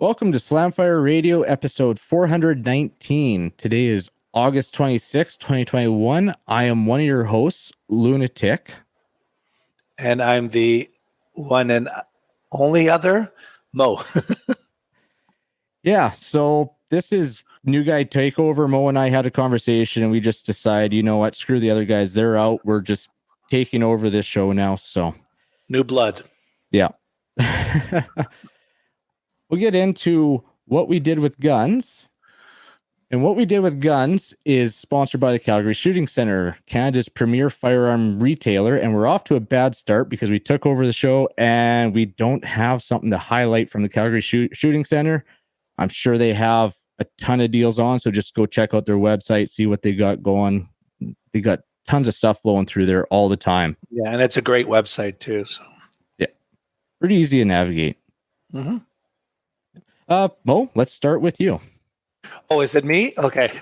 Welcome to Slamfire Radio episode 419. Today is August 26, 2021. I am one of your hosts, Lunatic. And I'm the one and only other, Mo. Yeah, so this is New Guy Takeover. Mo and I had a conversation and we just decided, you know what, screw the other guys. They're out. We're just taking over this show now. So New blood. Yeah. We'll get into what we did with guns. And what we did with guns is sponsored by the Calgary Shooting Center, Canada's premier firearm retailer. And we're off to a bad start because we took over the show and we don't have something to highlight from the Calgary Shooting Center. I'm sure they have a ton of deals on, so just go check out their website, see what they got going. They got tons of stuff flowing through there all the time. Yeah, and it's a great website too. So yeah, pretty easy to navigate. Mm-hmm. Mo, let's start with you. Oh, is it me? Okay.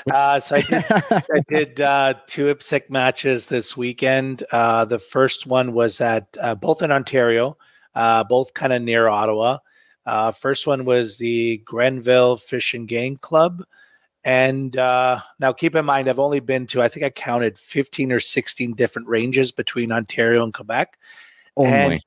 So I did 2 IPSC matches this weekend. The first one was at both in Ontario, both kind of near Ottawa. First one was the Grenville Fish and Game Club. And now keep in mind, I've only been to, I think I counted 15 or 16 different ranges between Ontario and Quebec. Only,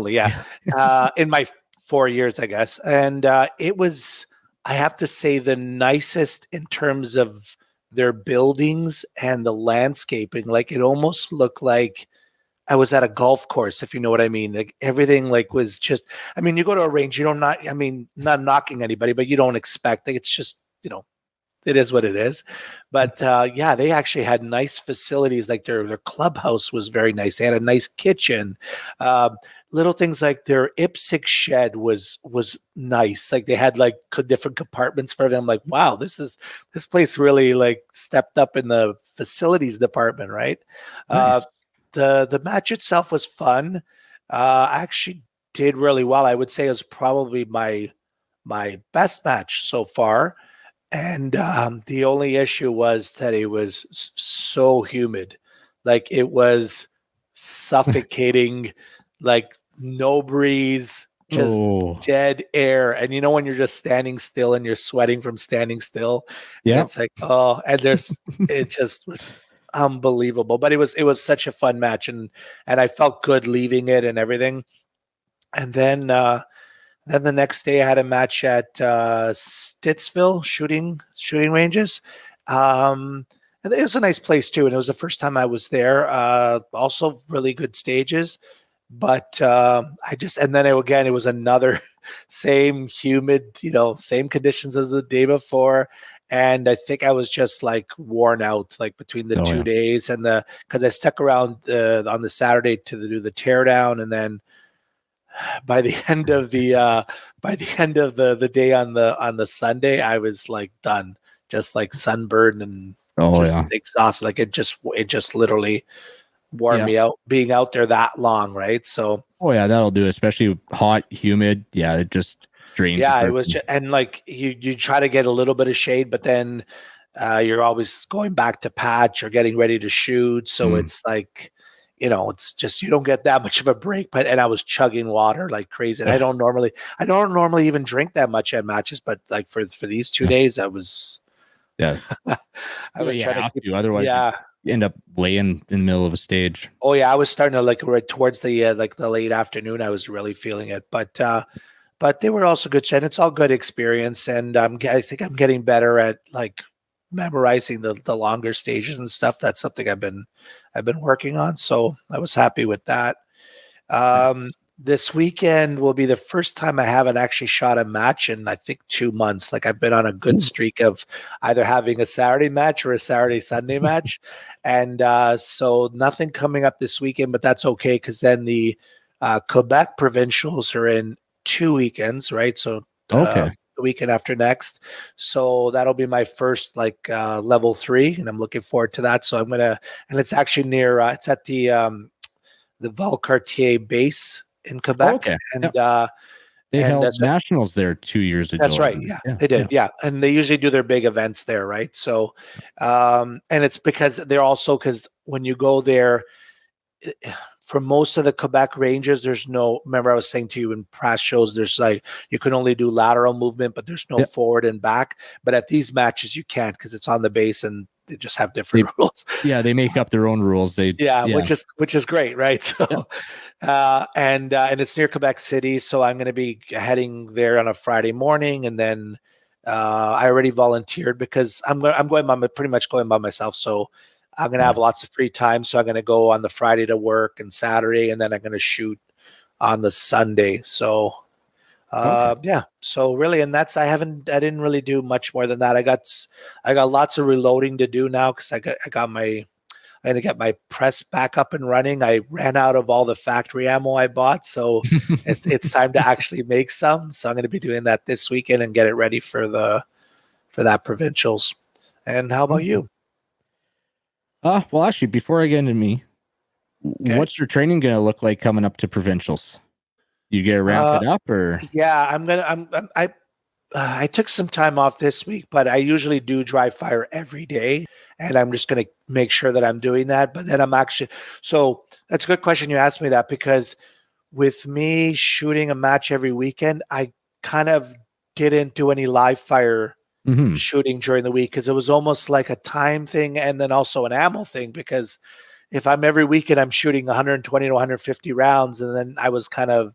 yeah. In my 4 years, I guess. And it was, I have to say, the nicest in terms of their buildings and the landscaping. Like, it almost looked like I was at a golf course, if you know what I mean. Like, everything was just, I mean, you go to a range, not knocking anybody, but you don't expect, it's just, it is what it is. But yeah, they actually had nice facilities. Like their clubhouse was very nice. They had a nice kitchen. Little things like their IPSC shed was nice. Like they had like different compartments for them. I'm like, wow, this place really like stepped up in the facilities department, right? Nice. The match itself was fun. I actually did really well. I would say it was probably my best match so far. And the only issue was that it was so humid. Like it was suffocating, like no breeze, just dead air. And when you're just standing still and you're sweating from standing still, yeah, it's like, and it just was unbelievable. But it was such a fun match, and I felt good leaving it and everything. And then the next day I had a match at Stittsville shooting ranges. And it was a nice place too. And it was the first time I was there. Also really good stages. But and then it was another same humid, same conditions as the day before. And I think I was just like worn out, like between the 2 days and because I stuck around on the Saturday to do the teardown, and then by the end of the day on the Sunday, I was like done, just like sunburned and exhausted. Like it just literally wore me out being out there that long, right? So that'll do it, especially hot, humid. Yeah, it just drains. Yeah, it was and like you try to get a little bit of shade, but then you're always going back to patch or getting ready to shoot. So it's like, it's just, you don't get that much of a break. And I was chugging water like crazy. And I don't normally even drink that much at matches, but like for these 2 days, I was, I was trying to otherwise you end up laying in the middle of a stage. Oh yeah. I was starting to like right towards the late afternoon. I was really feeling it, but they were also good. And it's all good experience. And I think I'm getting better at like memorizing the longer stages and stuff. That's something I've been working on. So I was happy with that. This weekend will be the first time I haven't actually shot a match in, I think, 2 months. Like I've been on a good streak of either having a Saturday match or a Saturday Sunday match. And so nothing coming up this weekend, but that's okay. Cause then the Quebec provincials are in 2 weekends, right? So the weekend after next. So that'll be my first like level 3, and I'm looking forward to that. So and it's actually near, it's at the Valcartier base in Quebec. And they held nationals there 2 years ago. That's right. Yeah, they did. Yeah. And they usually do their big events there, right? So and it's because they're also, because when you go there, for most of the Quebec ranges, there's no, remember I was saying to you in past shows, there's like, you can only do lateral movement, but there's no forward and back. But at these matches, you can't because it's on the base and they just have different rules. Yeah, they make up their own rules. Which is great, right? So, and it's near Quebec City, so I'm going to be heading there on a Friday morning, and then I already volunteered because I'm pretty much going by myself, so I'm going to have lots of free time. So I'm going to go on the Friday to work and Saturday, and then I'm going to shoot on the Sunday. So. So really, and I didn't really do much more than that. I got lots of reloading to do now because I had to get my press back up and running. I ran out of all the factory ammo I bought, so it's time to actually make some. So I'm going to be doing that this weekend and get it ready for that provincials. And how about you? Well, actually, before I get into me, what's your training going to look like coming up to provincials? You get to ramp it up, or I took some time off this week, but I usually do dry fire every day, and I'm just going to make sure that I'm doing that. But then so that's a good question you asked me that, because with me shooting a match every weekend, I kind of didn't do any live fire shooting during the week because it was almost like a time thing and then also an ammo thing, because if I'm every weekend, I'm shooting 120 to 150 rounds, and then I was kind of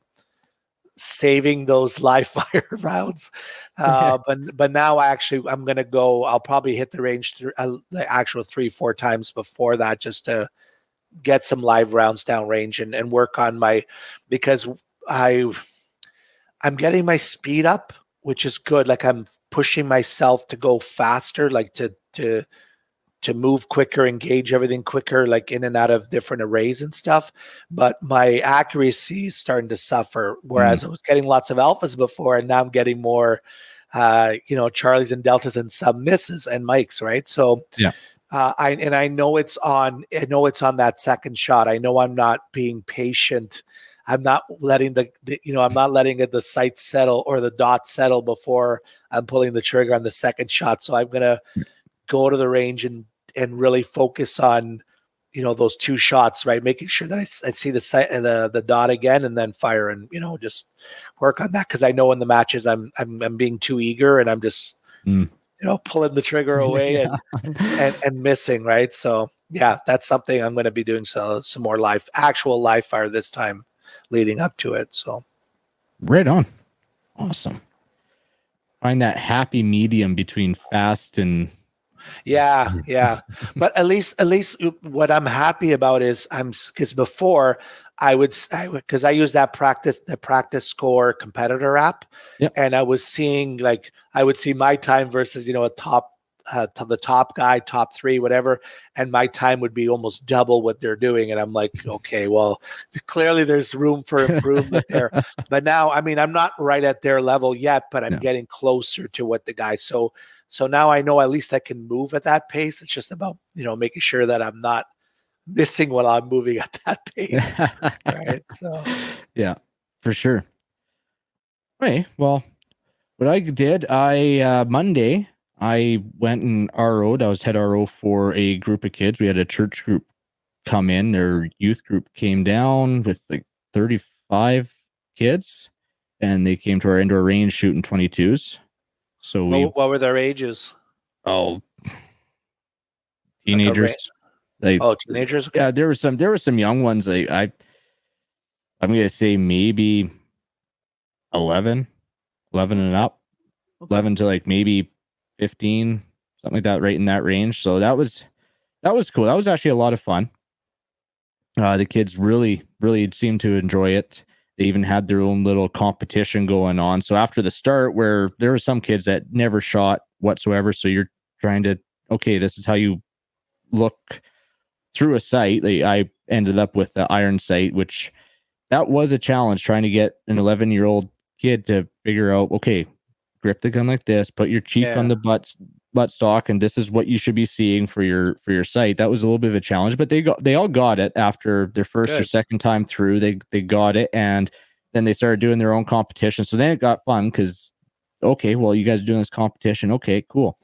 saving those live fire rounds. But now I'm going to go, I'll probably hit the range the actual 3-4 times before that, just to get some live rounds down range and work on because I'm getting my speed up, which is good. Like I'm pushing myself to go faster, like to move quicker, engage everything quicker, like in and out of different arrays and stuff. But my accuracy is starting to suffer, whereas I was getting lots of alphas before, and now I'm getting more, Charlies and deltas and some misses and mics, right? So I know it's on that second shot. I know I'm not being patient. I'm not letting I'm not letting the sight settle or the dot settle before I'm pulling the trigger on the second shot. So I'm gonna go to the range and really focus on, those two shots, right? Making sure that I see the dot again and then fire, and, just work on that. Cause I know in the matches I'm being too eager and I'm just, pulling the trigger away and missing. Right. So yeah, that's something I'm going to be doing. So some more actual live fire this time leading up to it. So right on. Awesome. Find that happy medium between fast and yeah. But at least what I'm happy about is because before because I use the practice score competitor app, and I was seeing, I would see my time versus, a top to the top guy, top 3, whatever, and my time would be almost double what they're doing. And I'm like, okay, well, clearly there's room for improvement there. But now, I mean, I'm not right at their level yet, but I'm getting closer to what the guy. So now I know at least I can move at that pace. It's just about, making sure that I'm not missing while I'm moving at that pace. Right. So yeah, for sure. Hey, well, what I did, Monday, I went and RO'd. I was head RO for a group of kids. We had a church group come in. Their youth group came down with like 35 kids, and they came to our indoor range shooting 22s. So what were their ages? Oh, teenagers. Teenagers. Okay. Yeah, there were some young ones. I'm gonna say maybe 11 and up, 11 to like maybe 15, something like that, right in that range. So that was cool. That was actually a lot of fun. The kids really seemed to enjoy it. They even had their own little competition going on. So after the start, where there were some kids that never shot whatsoever, so you're trying to, okay, this is how you look through a sight. I ended up with the iron sight, which that was a challenge, trying to get an 11-year-old kid to figure out, okay, grip the gun like this, put your cheek on the butt stock, and this is what you should be seeing for your sight. That was a little bit of a challenge, but they all got it after their first or second time through. They got it, and then they started doing their own competition. So then it got fun because, okay, well, you guys are doing this competition. Okay, cool.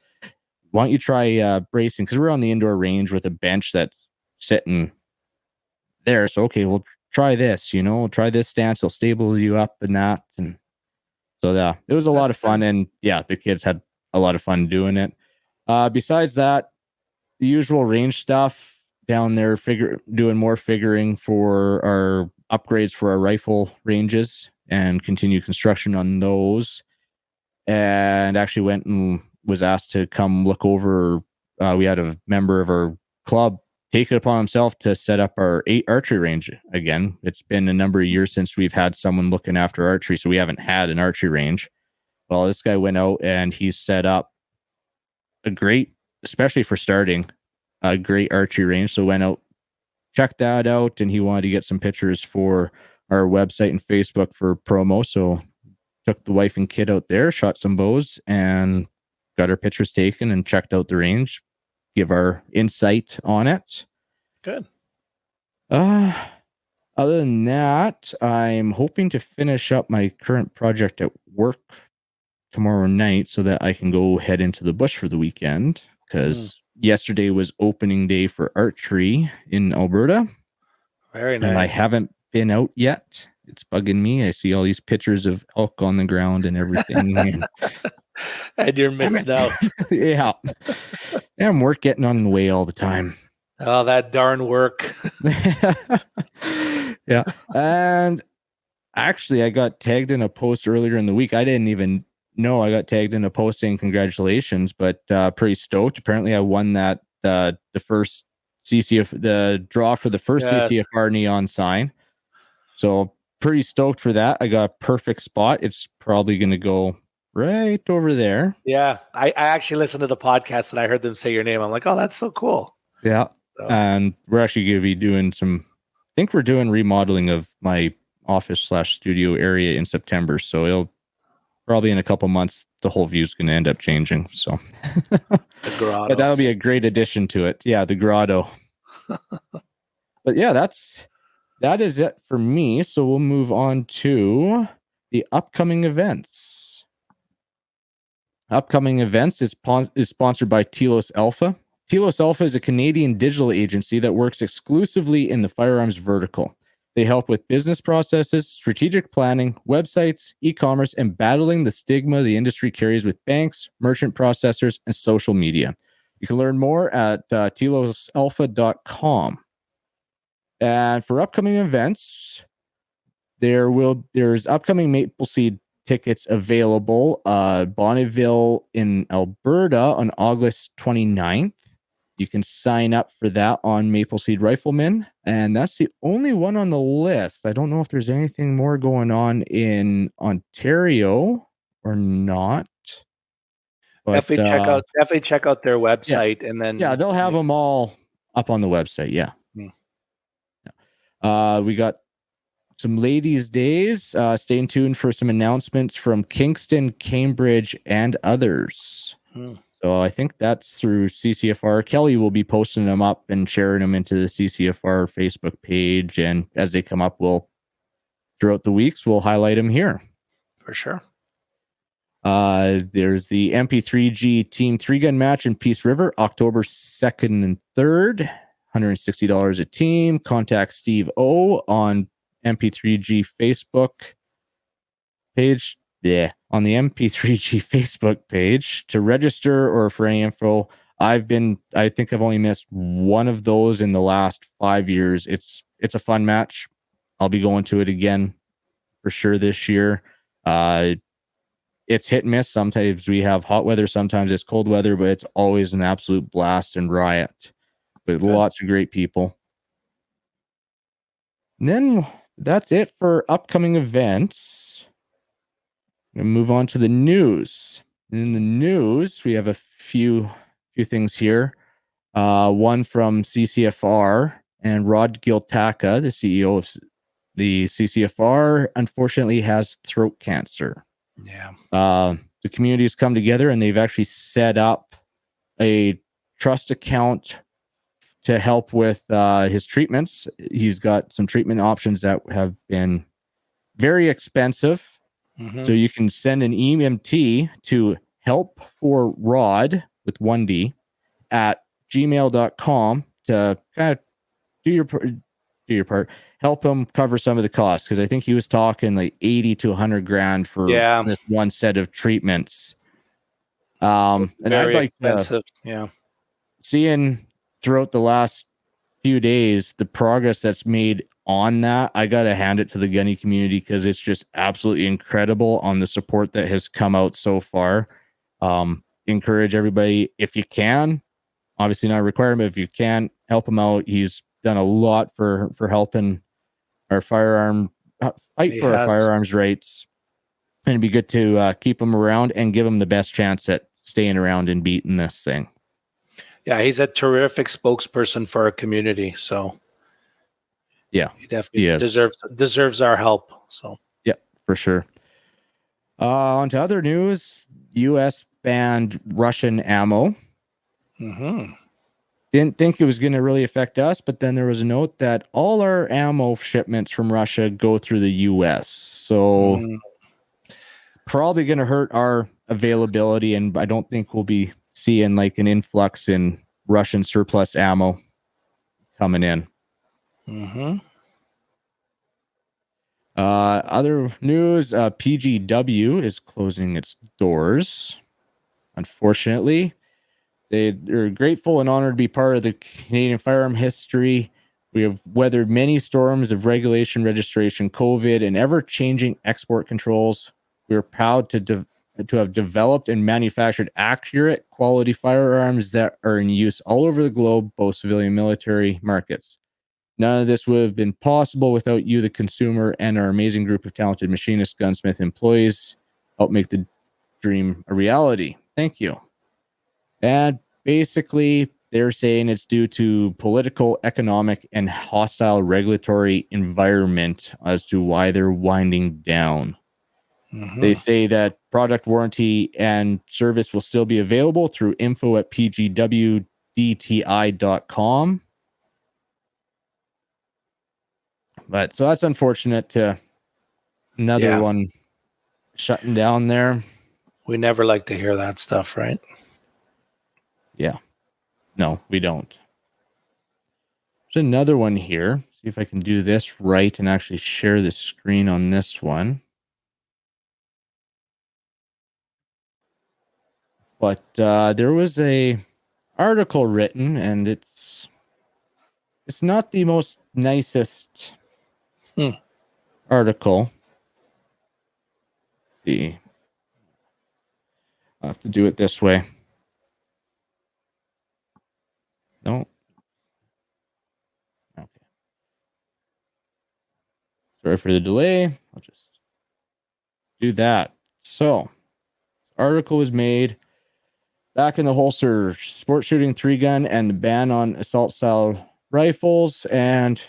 Why don't you try bracing? Because we're on the indoor range with a bench that's sitting there. So, okay, we'll try this, try this stance, it'll stable you up and that. And so yeah, it was a lot of fun. And yeah, the kids had a lot of fun doing it. Besides that, the usual range stuff down there, doing more figuring for our upgrades for our rifle ranges and continue construction on those. And actually went and was asked to come look over. We had a member of our club take it upon himself to set up our 8 archery range again. It's been a number of years since we've had someone looking after archery, so we haven't had an archery range. Well, this guy went out and he set up a great, especially for starting, a great archery range. So went out, checked that out, and he wanted to get some pictures for our website and Facebook for promo. So took the wife and kid out there, shot some bows, and got our pictures taken and checked out the range, give our insight on it. Good. Other than that, I'm hoping to finish up my current project at work tomorrow night so that I can go head into the bush for the weekend, because yesterday was opening day for archery in Alberta. Very nice. And I haven't been out yet. It's bugging me. I see all these pictures of elk on the ground and everything. And you're missing out. Yeah. And work getting on the way all the time. Oh, that darn work. Yeah. And actually, I got tagged in a post earlier in the week. I didn't even know I got tagged in a post saying congratulations, but pretty stoked. Apparently, I won that the first the draw for the first CCFR neon sign. So pretty stoked for that. I got a perfect spot. It's probably going to go right over there. Yeah. I actually listened to the podcast and I heard them say your name. I'm like, oh, that's so cool. Yeah. So. And we're actually going to be doing I think we're doing remodeling of my office/studio area in September. So it'll probably in a couple months, the whole view is going to end up changing. So the grotto. But that'll be a great addition to it. Yeah. The grotto. But yeah, that is it for me. So we'll move on to the upcoming events. Upcoming events is sponsored by Telos Alpha. Telos Alpha is a Canadian digital agency that works exclusively in the firearms vertical. They help with business processes, strategic planning, websites, e-commerce, and battling the stigma the industry carries with banks, merchant processors, and social media. You can learn more at telosalpha.com. And for upcoming events, there's upcoming Maple Seed tickets available. Bonneville in Alberta on August 29th. You can sign up for that on Maple Seed Rifleman. And that's the only one on the list. I don't know if there's anything more going on in Ontario or not. But, definitely check out their website. Yeah. And then they'll have them all up on the website. Yeah. We got some ladies' days. Stay tuned for some announcements from Kingston, Cambridge, and others. So I think that's through CCFR. Kelly will be posting them up and sharing them into the CCFR Facebook page. And as they come up, throughout the weeks, we'll highlight them here. For sure. There's the MP3G Team 3-gun match in Peace River, October 2nd and 3rd. $160 a team. Contact Steve O on MP3G Facebook page. Yeah, on the MP3G Facebook page to register or for any info. I think I've only missed one of those in the last 5 years. It's a fun match. I'll be going to it again for sure this year. It's hit and miss. Sometimes we have hot weather, sometimes it's cold weather, but it's always an absolute blast and riot with lots of great people. And then that's it for upcoming events. I'm going to move on to the news. In the news, we have a few things here. One from CCFR and Rod Giltaca, the CEO of the CCFR, unfortunately has throat cancer. Yeah. The community has come together and they've actually set up a trust account to help with his treatments. He's got some treatment options that have been very expensive. Mm-hmm. So you can send an EMT to help for Rod with 1D at gmail.com to kind of do your part. Help him cover some of the costs, because I think he was talking like 80 to 100 grand for this one set of treatments. And I'd like expensive. seeing throughout the last few days the progress that's made on that. I gotta hand it to the gunny community, because it's just absolutely incredible on the support that has come out so far. Encourage everybody, if you can, obviously not a requirement, if you can, help him out. He's done a lot for helping our fight for our firearms rights, and it'd be good to keep him around and give him the best chance at staying around and beating this thing. Yeah, he's a terrific spokesperson for our community. So yeah, he definitely deserves our help. So yeah, for sure. On to other news. US banned Russian ammo. Didn't think it was going to really affect us, but then there was a note that all our ammo shipments from Russia go through the US. So probably going to hurt our availability, and I don't think we'll be seeing like an influx in Russian surplus ammo coming in. Other news, PGW is closing its doors. Unfortunately, they're grateful and honored to be part of the Canadian firearm history. We have weathered many storms of regulation, registration, COVID, and ever-changing export controls. We are proud to have developed and manufactured accurate, quality firearms that are in use all over the globe, both civilian and military markets. None of this would have been possible without you, the consumer, and our amazing group of talented machinists, gunsmith employees. Help make the dream a reality. Thank you. And basically, they're saying it's due to political, economic, and hostile regulatory environment as to why they're winding down. They say that product warranty and service will still be available through info@pgwdti.com. But so that's unfortunate to another one shutting down there. We never like to hear that stuff, right? Yeah. No, we don't. There's another one here. See if I can do this right and actually share the screen on this one. But there was a article written, and it's not the most nicest article. Let's see. I'll have to do it this way. No. Okay. Sorry for the delay. I'll just do that. So, article was made back in the holster sport shooting 3-gun and the ban on assault style rifles, and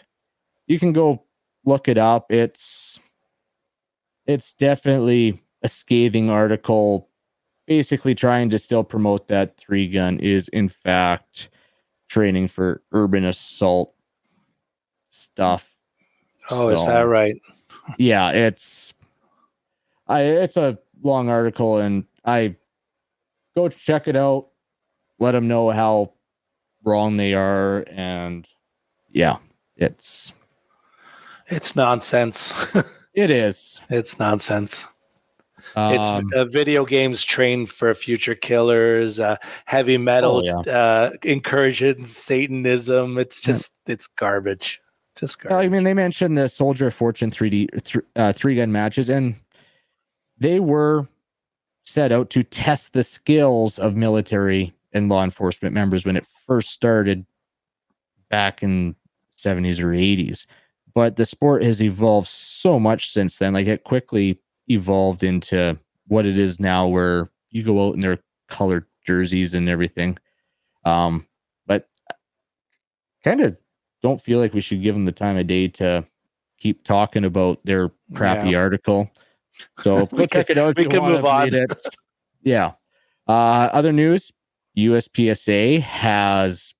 you can go look it up. It's definitely a scathing article, basically trying to still promote that 3-gun is in fact training for urban assault stuff. Oh, is that right? Yeah, it's a long article, and I go check it out, let them know how wrong they are, and yeah, it's nonsense. It is. It's nonsense. It's video games trained for future killers, heavy metal incursions, Satanism. It's just it's garbage. Just garbage. I mean, they mentioned the Soldier of Fortune 3-gun matches, and they were set out to test the skills of military and law enforcement members when it first started back in 70s or 80s. But the sport has evolved so much since then. Like, it quickly evolved into what it is now, where you go out in their colored jerseys and everything. But kind of don't feel like we should give them the time of day to keep talking about their crappy article. So go check it out. We can move on. Yeah. Other news, USPSA has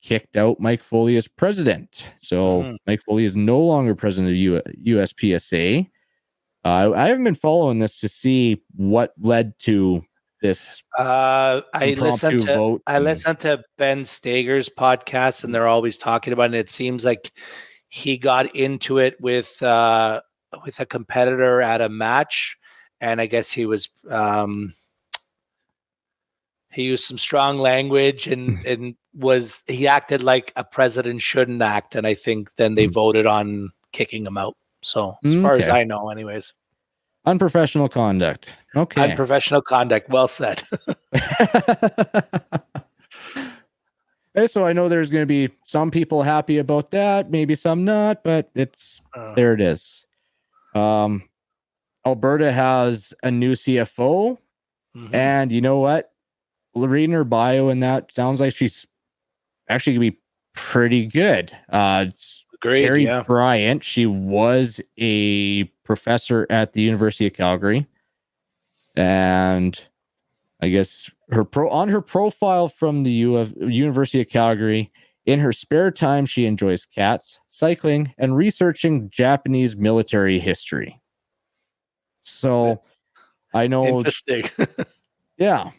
kicked out Mike Foley as president. So Mike Foley is no longer president of USPSA. I haven't been following this to see what led to this. I listened to Ben Stager's podcast, and they're always talking about it. And it seems like he got into it with a competitor at a match, and I guess he was he used some strong language and he acted like a president shouldn't act, and I think then they voted on kicking him out. So as far as I know, anyways. Unprofessional conduct. Okay. Unprofessional conduct. Well said. So I know there's going to be some people happy about that, maybe some not, but there it is. Alberta has a new CFO, and you know what? Reading her bio and that sounds like she's actually going to be pretty good. Terry Bryant, she was a professor at the University of Calgary, and I guess on her profile from the University of Calgary, in her spare time, she enjoys cats, cycling, and researching Japanese military history. So I know. Interesting. Yeah.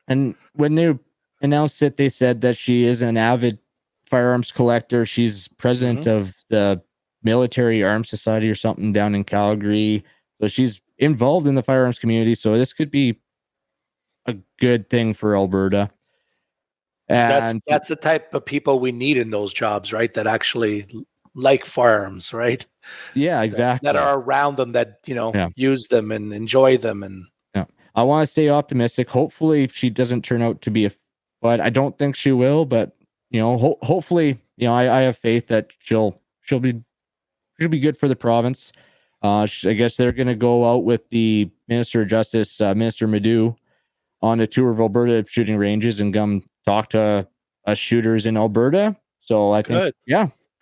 And when they announced it, they said that she is an avid firearms collector. She's president of the Military Arms Society or something down in Calgary. So she's involved in the firearms community. So this could be a good thing for Alberta. And that's the type of people we need in those jobs, right? That actually like firearms, right? Yeah, exactly. That are around them, that, use them and enjoy them. And I want to stay optimistic. Hopefully she doesn't turn out to be but I don't think she will, but hopefully, I have faith that she'll be good for the province. I guess they're going to go out with the Minister of Justice, Minister Madu, on a tour of Alberta shooting ranges and come talk to us shooters in Alberta. So I think,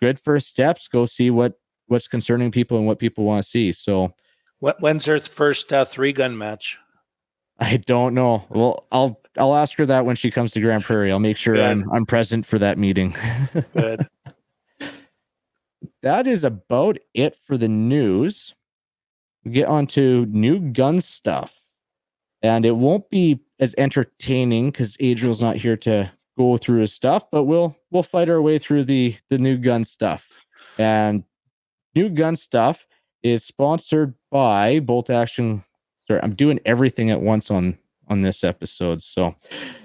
good first steps. Go see what's concerning people and what people want to see. So when's her first 3-gun match? I don't know. Well, I'll ask her that when she comes to Grand Prairie. I'll make sure I'm present for that meeting. Good. That is about it for the news. We get on to new gun stuff. And it won't be as entertaining because Adriel's not here to go through his stuff, but we'll fight our way through the new gun stuff. And new gun stuff is sponsored by Bolt Action. Sorry, I'm doing everything at once on this episode. So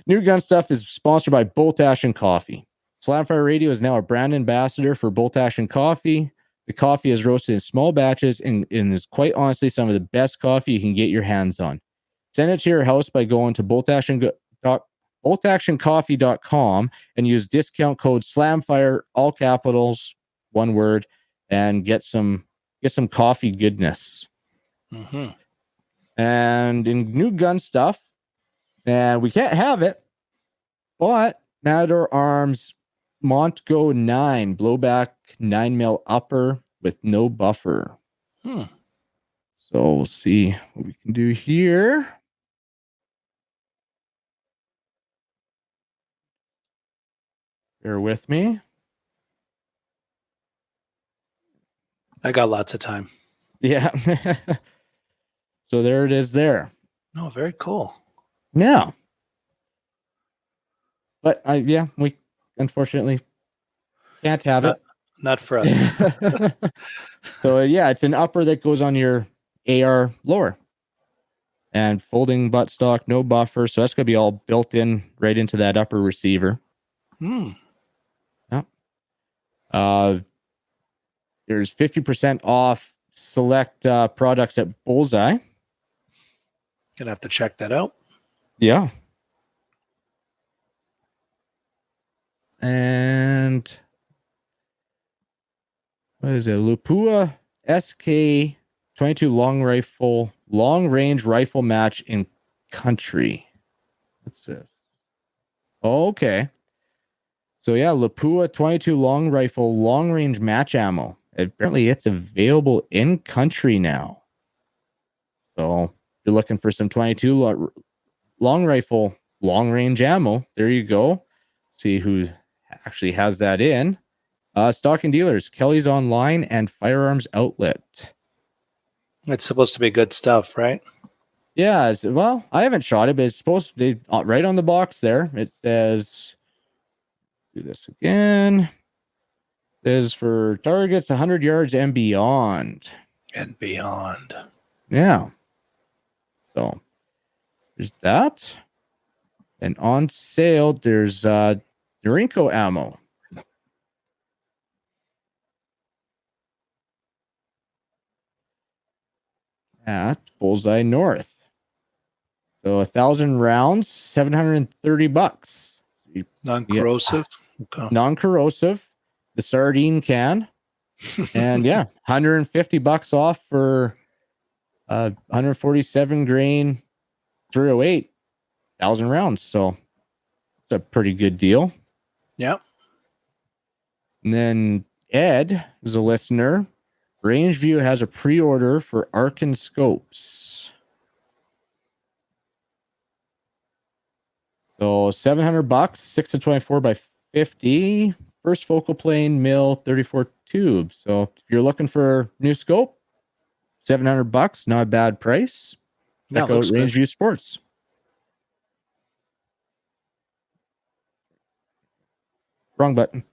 new gun stuff is sponsored by Bolt Action Coffee. Slamfire Radio is now a brand ambassador for Bolt Action Coffee. The coffee is roasted in small batches and is quite honestly some of the best coffee you can get your hands on. Send it to your house by going to boltactioncoffee.com and use discount code SLAMFIRE, all capitals, one word, and get some coffee goodness. And in new gun stuff, and we can't have it, but Matador Arms Montgo 9 blowback 9mm upper with no buffer. So we'll see what we can do here. Bear with me. I got lots of time. Yeah. So there it is there. Oh, very cool. Yeah. But we unfortunately can't have it. Not for us. So it's an upper that goes on your AR lower. And folding buttstock, no buffer. So that's going to be all built in right into that upper receiver. Yeah. There's 50% off select products at Bullseye. Gonna have to check that out. Yeah. And what is it? Lupua SK 22 long range rifle match in country. What's this? Okay. So Lupua 22 long rifle long range match ammo. Apparently it's available in country now. So if you're looking for some 22 long rifle long range ammo, there you go. See who actually has that in. Stocking dealers, Kelly's Online and Firearms Outlet. It's supposed to be good stuff, right? Yeah, well, I haven't shot it, but it's supposed to be right on the box there. It says, do this again. Is for targets 100 yards and beyond. And beyond. Yeah. So there's that. And on sale, there's Norinco ammo. At Bullseye North. So 1,000 rounds, $730. Non-corrosive. Okay. Non-corrosive. The sardine can. And yeah, $150 off for 147 grain 308, 1,000 rounds. So it's a pretty good deal. Yep. And then Ed is a listener. Rangeview has a pre-order for Arkin scopes. So $700, 6 to 24 by 50. First focal plane, mill, 34 tubes. So if you're looking for a new scope, $700, not a bad price. Check out Rangeview Sports. Wrong button.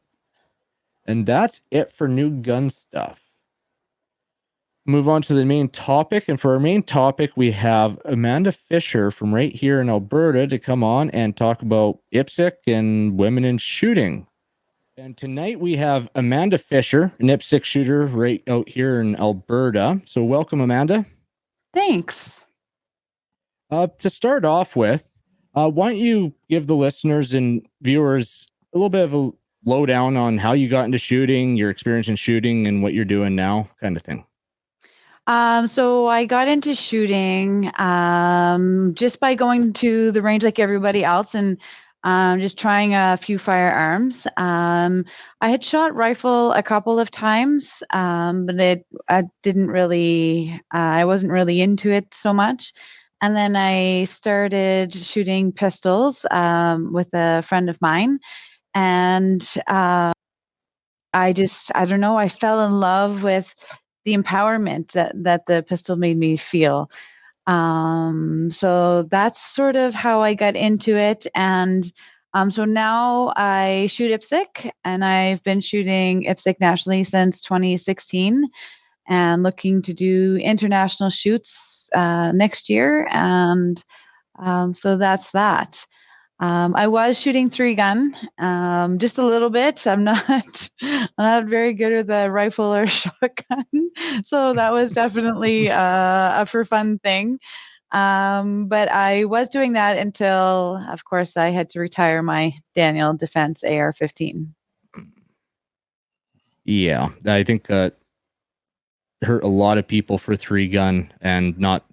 And that's it for new gun stuff. Move on to the main topic. And for our main topic, we have Amanda Fisher from right here in Alberta to come on and talk about IPSC and women in shooting. And tonight we have Amanda Fisher, an IPSC shooter right out here in Alberta. So welcome, Amanda. Thanks. To start off with, why don't you give the listeners and viewers a little bit of a lowdown on how you got into shooting, your experience in shooting, and what you're doing now, kind of thing. So I got into shooting just by going to the range like everybody else and just trying a few firearms. I had shot rifle a couple of times, but I didn't really, I wasn't really into it so much. And then I started shooting pistols with a friend of mine. And I don't know, I fell in love with the empowerment that the pistol made me feel. So that's sort of how I got into it. And so now I shoot IPSC, and I've been shooting IPSC nationally since 2016 and looking to do international shoots next year. And so that's that. I was shooting 3-gun, just a little bit. I'm not very good with a rifle or shotgun, so that was definitely a for fun thing. But I was doing that until, of course, I had to retire my Daniel Defense AR-15. Yeah, I think hurt a lot of people for 3-gun, and not.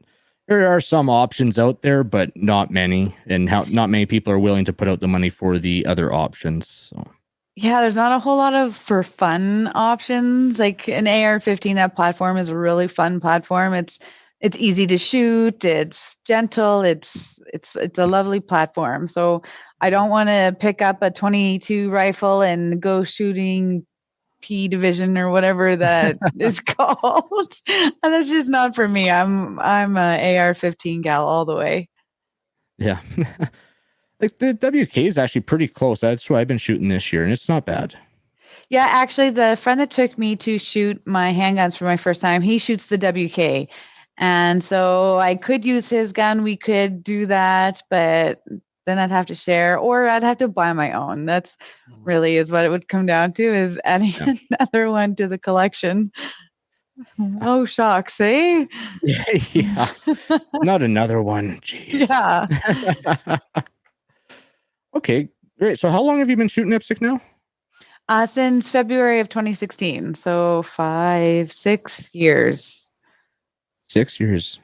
There are some options out there, but not many, and not many people are willing to put out the money for the other options. So. Yeah, there's not a whole lot of for fun options. Like an AR-15, that platform is a really fun platform. It's easy to shoot. It's gentle. It's a lovely platform. So I don't want to pick up a 22 rifle and go shooting P division or whatever that is called. And that's just not for me. I'm a AR-15 gal all the way. Yeah. Like the WK is actually pretty close. That's what I've been shooting this year, and it's not bad. Yeah, actually, the friend that took me to shoot my handguns for my first time, he shoots the WK. And so I could use his gun. We could do that, but then I'd have to share, or I'd have to buy my own. That's really is what it would come down to, is adding another one to the collection. Oh, shocks, eh? Yeah. Not another one. Jeez. Yeah. Okay, great. So how long have you been shooting IPSC now? Since February of 2016. So 6 years. 6 years.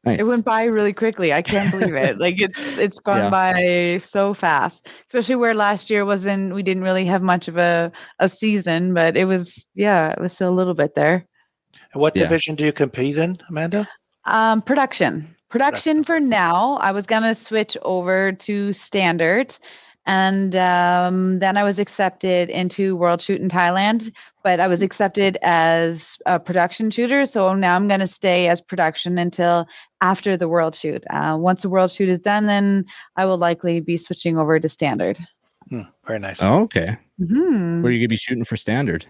Nice. It went by really quickly. I can't believe it. Like it's gone by so fast, especially where last year we didn't really have much of a season, but it was still a little bit there. And what division do you compete in, Amanda? Production for now. I was going to switch over to standard, and then I was accepted into World Shoot in Thailand, but I was accepted as a production shooter. So now I'm going to stay as production until after the World Shoot. Once the World Shoot is done, then I will likely be switching over to standard. Very nice. Oh, okay. Mhm. What are you gonna be shooting for standard?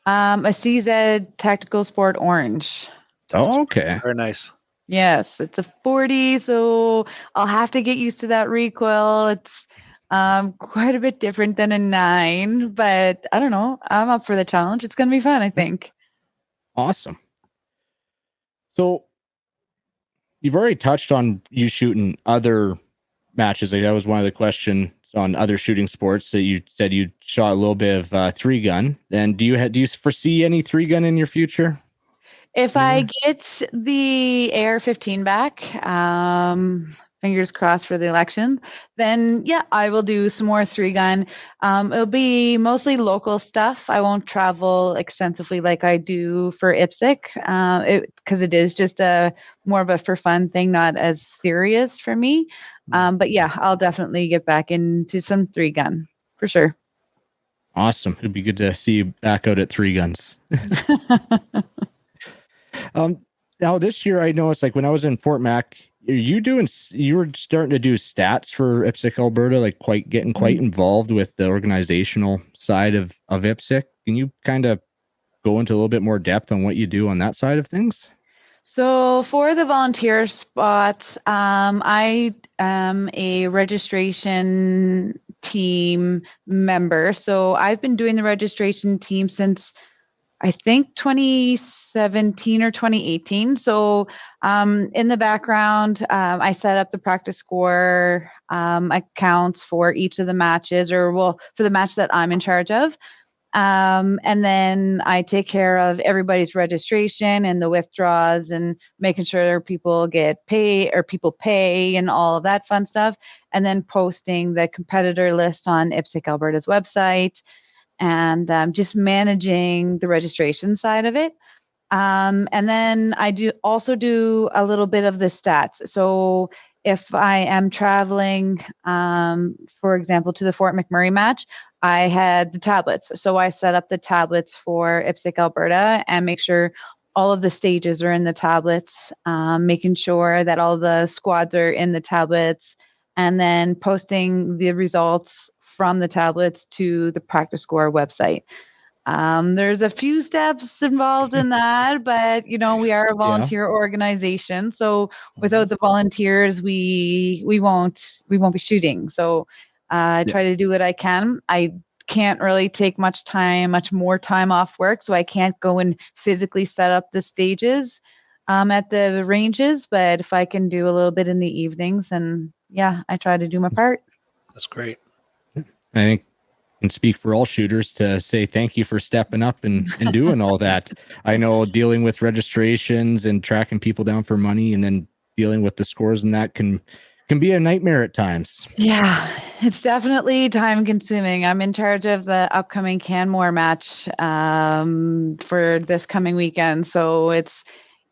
A CZ Tactical Sport Orange. Oh, okay. Very nice. Yes, it's a 40, so I'll have to get used to that recoil. It's quite a bit different than a 9, but I don't know. I'm up for the challenge. It's going to be fun, I think. Awesome. So you've already touched on you shooting other matches. Like that was one of the questions on other shooting sports that you said you shot a little bit of 3-gun. And do you foresee any 3-gun in your future? If Anywhere? I get the AR-15 back, fingers crossed for the election, then yeah, I will do some more 3-gun. It'll be mostly local stuff. I won't travel extensively like I do for IPSC, because it is just a more of a for fun thing, not as serious for me. But yeah, I'll definitely get back into some 3-gun for sure. Awesome. It'd be good to see you back out at 3-guns. Now this year I noticed, like when I was in Fort Mac, you were starting to do stats for IPSC Alberta, like getting quite involved with the organizational side of IPSC. Can you kind of go into a little bit more depth on what you do on that side of things? So for the volunteer spots, I am a registration team member. So I've been doing the registration team since I think 2017 or 2018. So in the background, I set up the practice score accounts for each of the matches, for the match that I'm in charge of. And then I take care of everybody's registration and the withdrawals and making sure people pay and all of that fun stuff. And then posting the competitor list on IPSC Alberta's website and just managing the registration side of it. And then I also do a little bit of the stats. So if I am traveling, for example, to the Fort McMurray match, I had the tablets. So I set up the tablets for IPSC Alberta and make sure all of the stages are in the tablets, making sure that all the squads are in the tablets, and then posting the results from the tablets to the practice score website. There's a few steps involved in that, but we are a volunteer organization. So without the volunteers, we won't be shooting. So I try to do what I can. I can't really take much more time off work, so I can't go and physically set up the stages at the ranges. But if I can do a little bit in the evenings, and yeah, I try to do my part. That's great. I think I can speak for all shooters to say thank you for stepping up and doing all that. I know dealing with registrations and tracking people down for money and then dealing with the scores and that can be a nightmare at times. Yeah, it's definitely time consuming. I'm in charge of the upcoming Canmore match for this coming weekend. So it's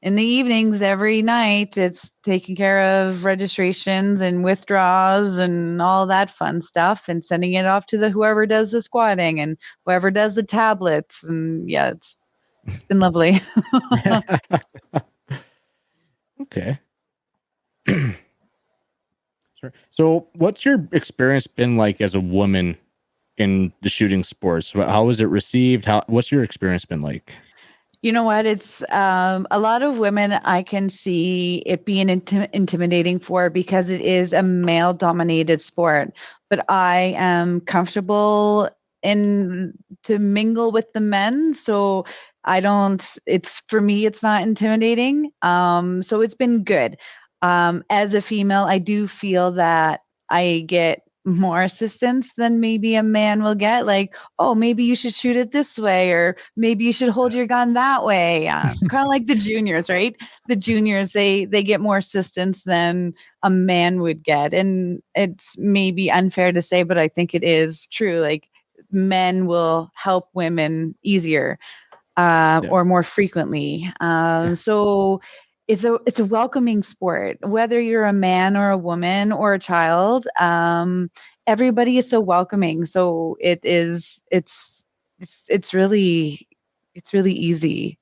in the evenings every night. It's taking care of registrations and withdrawals and all that fun stuff and sending it off to whoever does the squatting and whoever does the tablets. And yeah, it's been lovely. Okay. So what's your experience been like as a woman in the shooting sports? How was it received? What's your experience been like? You know what? It's a lot of women I can see it being intimidating for because it is a male dominated sport. But I am comfortable to mingle with the men. So for me, it's not intimidating. So it's been good. As a female, I do feel that I get more assistance than maybe a man will get. Like, oh, maybe you should shoot it this way, or maybe you should hold your gun that way. Kind of like the juniors, right? The juniors, they get more assistance than a man would get. And it's maybe unfair to say, but I think it is true. Like, men will help women easier or more frequently. So it's a welcoming sport, whether you're a man or a woman or a child. Everybody is so welcoming. So it's really easy.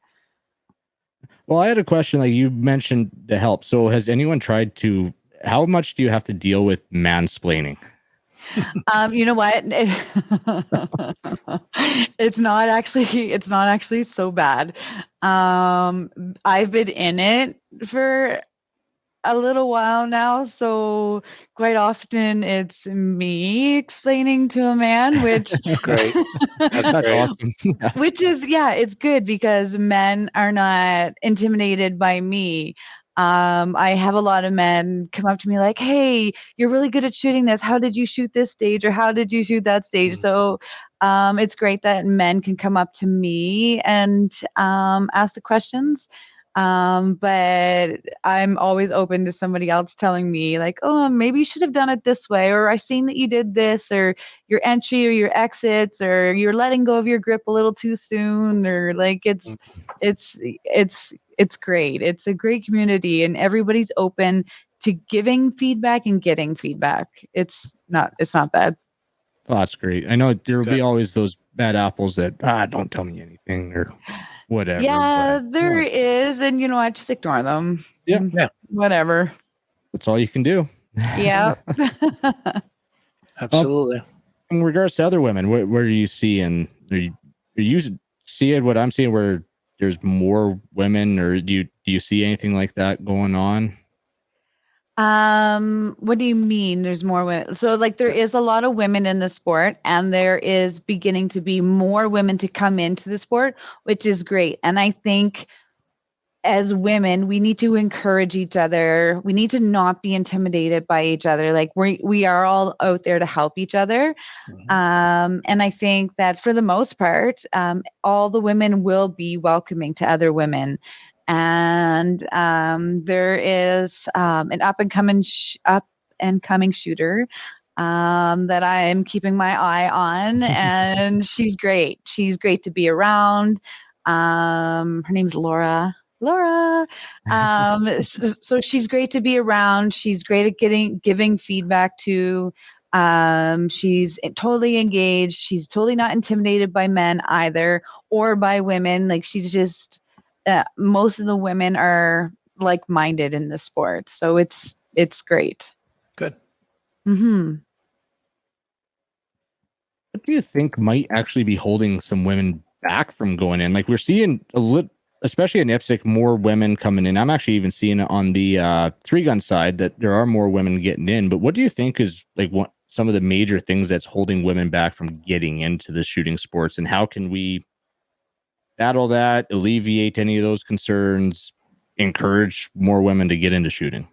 Well, I had a question. Like you mentioned the help. So has anyone tried to? How much do you have to deal with mansplaining? You know what? It's not actually so bad. I've been in it for a little while now, so quite often it's me explaining to a man, which That's great. That's That's great. awesome. Yeah. which is, yeah, it's good because men are not intimidated by me. I have a lot of men come up to me like, "Hey, you're really good at shooting this. How did you shoot this stage, or how did you shoot that stage?" Mm. So it's great that men can come up to me and ask the questions. But I'm always open to somebody else telling me like, "Oh, maybe you should have done it this way," or "I've seen that you did this," or "your entry or your exits," or "you're letting go of your grip a little too soon," or like it's it's great. It's a great community, and everybody's open to giving feedback and getting feedback. It's not bad. Oh, that's great. I know there will be Good. always those bad apples that don't tell me anything or whatever. Yeah, But there is, and I just ignore them. Yeah. Yeah. Whatever. that's all you can do. Yeah. Absolutely. In regards to other women, where do you see, and are you seeing what I'm seeing, where there's more women, or do you see anything like that going on? What do you mean there's more women? So like there is a lot of women in the sport, and there is beginning to be more women to come into the sport, which is great. And I think as women, we need to encourage each other. We need to not be intimidated by each other. Like we are all out there to help each other. Mhm. And I think that for the most part, all the women will be welcoming to other women. And there is an up and coming shooter that I am keeping my eye on, and she's great. She's great to be around. Her name's Laura. So she's great to be around. She's great at giving feedback to. She's totally engaged. She's totally not intimidated by men either, or by women. Like she's just, most of the women are like-minded in the sport. So it's great. Good. Mm-hmm. What do you think might actually be holding some women back from going in? Like we're seeing especially in IPSC, more women coming in. I'm actually even seeing it on the 3-gun side that there are more women getting in. But what do you think is like some of the major things that's holding women back from getting into the shooting sports, and how can we battle that, alleviate any of those concerns, encourage more women to get into shooting?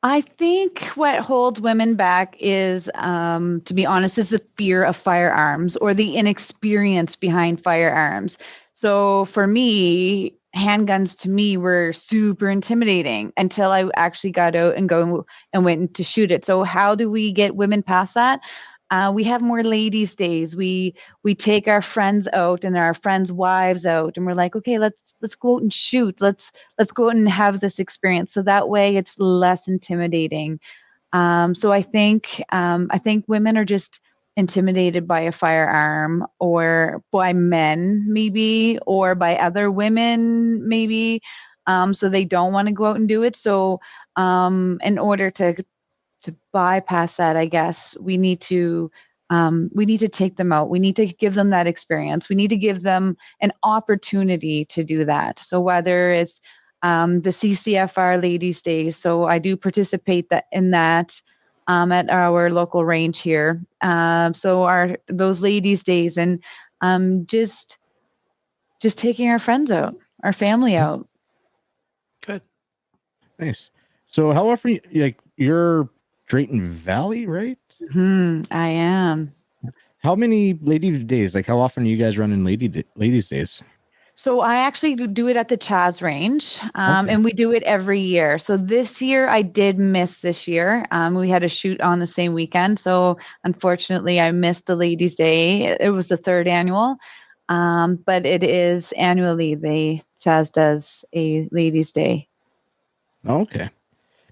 I think what holds women back is, to be honest, is the fear of firearms or the inexperience behind firearms. So for me, handguns to me were super intimidating until I actually got out and went to shoot it. So how do we get women past that? We have more ladies' days. We take our friends out and our friends' wives out, and we're like, okay, let's go out and shoot. Let's go out and have this experience. So that way, it's less intimidating. So I think women are just intimidated by a firearm, or by men maybe, or by other women maybe. So they don't want to go out and do it. So in order to bypass that, I guess we need to take them out. We need to give them that experience. We need to give them an opportunity to do that. So whether it's the CCFR Ladies Day, so I do participate in that at our local range here. So those Ladies Days, and just taking our friends out, our family out. Good. Nice. So how often, like, you're Drayton Valley, right? I am. How many lady days? Like, how often are you guys running ladies days? So I actually do it at the Chaz range, and we do it every year. So this year I did miss this year. We had a shoot on the same weekend. So unfortunately I missed the ladies' day. It was the 3rd annual. But it is annually. Chaz does a ladies' day. Okay.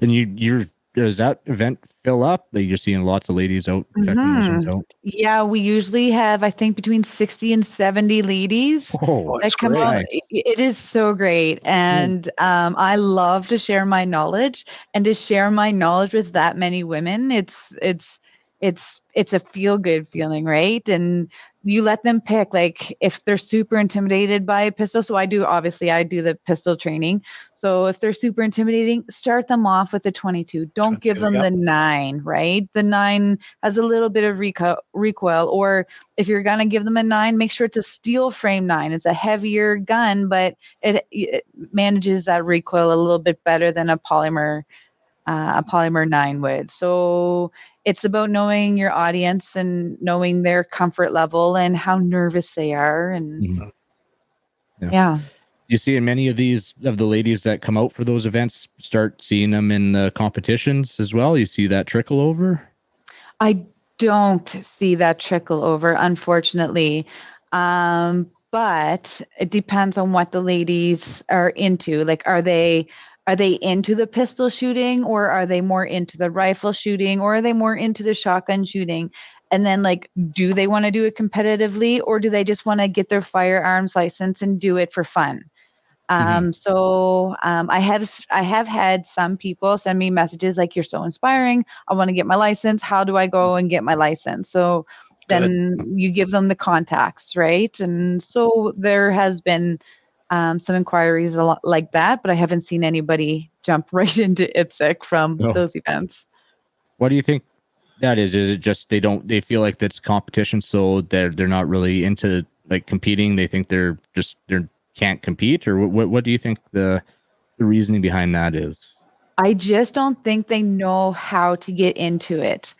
And does that event fill up? That you're seeing lots of ladies out checking those ones out? Yeah, we usually have, I think, between 60 and 70 ladies Oh, that come great. out. Nice. It is so great. And I love to share my knowledge, and to share my knowledge with that many women. It's it's a feel good feeling, right? And you let them pick, like if they're super intimidated by a pistol. So I do the pistol training. So if they're super intimidating, start them off with the 22. Don't give 22, them yep. the 9, right? The 9 has a little bit of recoil. Or if you're going to give them a 9, make sure it's a steel frame 9. It's a heavier gun, but it manages that recoil a little bit better than a polymer 9 would. So it's about knowing your audience and knowing their comfort level and how nervous they are. And yeah. You see in many of the ladies that come out for those events, start seeing them in the competitions as well. You see that trickle over? I don't see that trickle over, unfortunately. But it depends on what the ladies are into. Like, are they into the pistol shooting, or are they more into the rifle shooting, or are they more into the shotgun shooting? And then, like, do they want to do it competitively, or do they just want to get their firearms license and do it for fun? So I have had some people send me messages like, "You're so inspiring. I want to get my license. How do I go and get my license?" So then you give them the contacts, right? And so there has been some inquiries a lot like that, but I haven't seen anybody jump right into IPSC from those events. What do you think that is? Is it just they feel like that's competition, so they're not really into like competing? They think they're can't compete, or what do you think the reasoning behind that is? I just don't think they know how to get into it.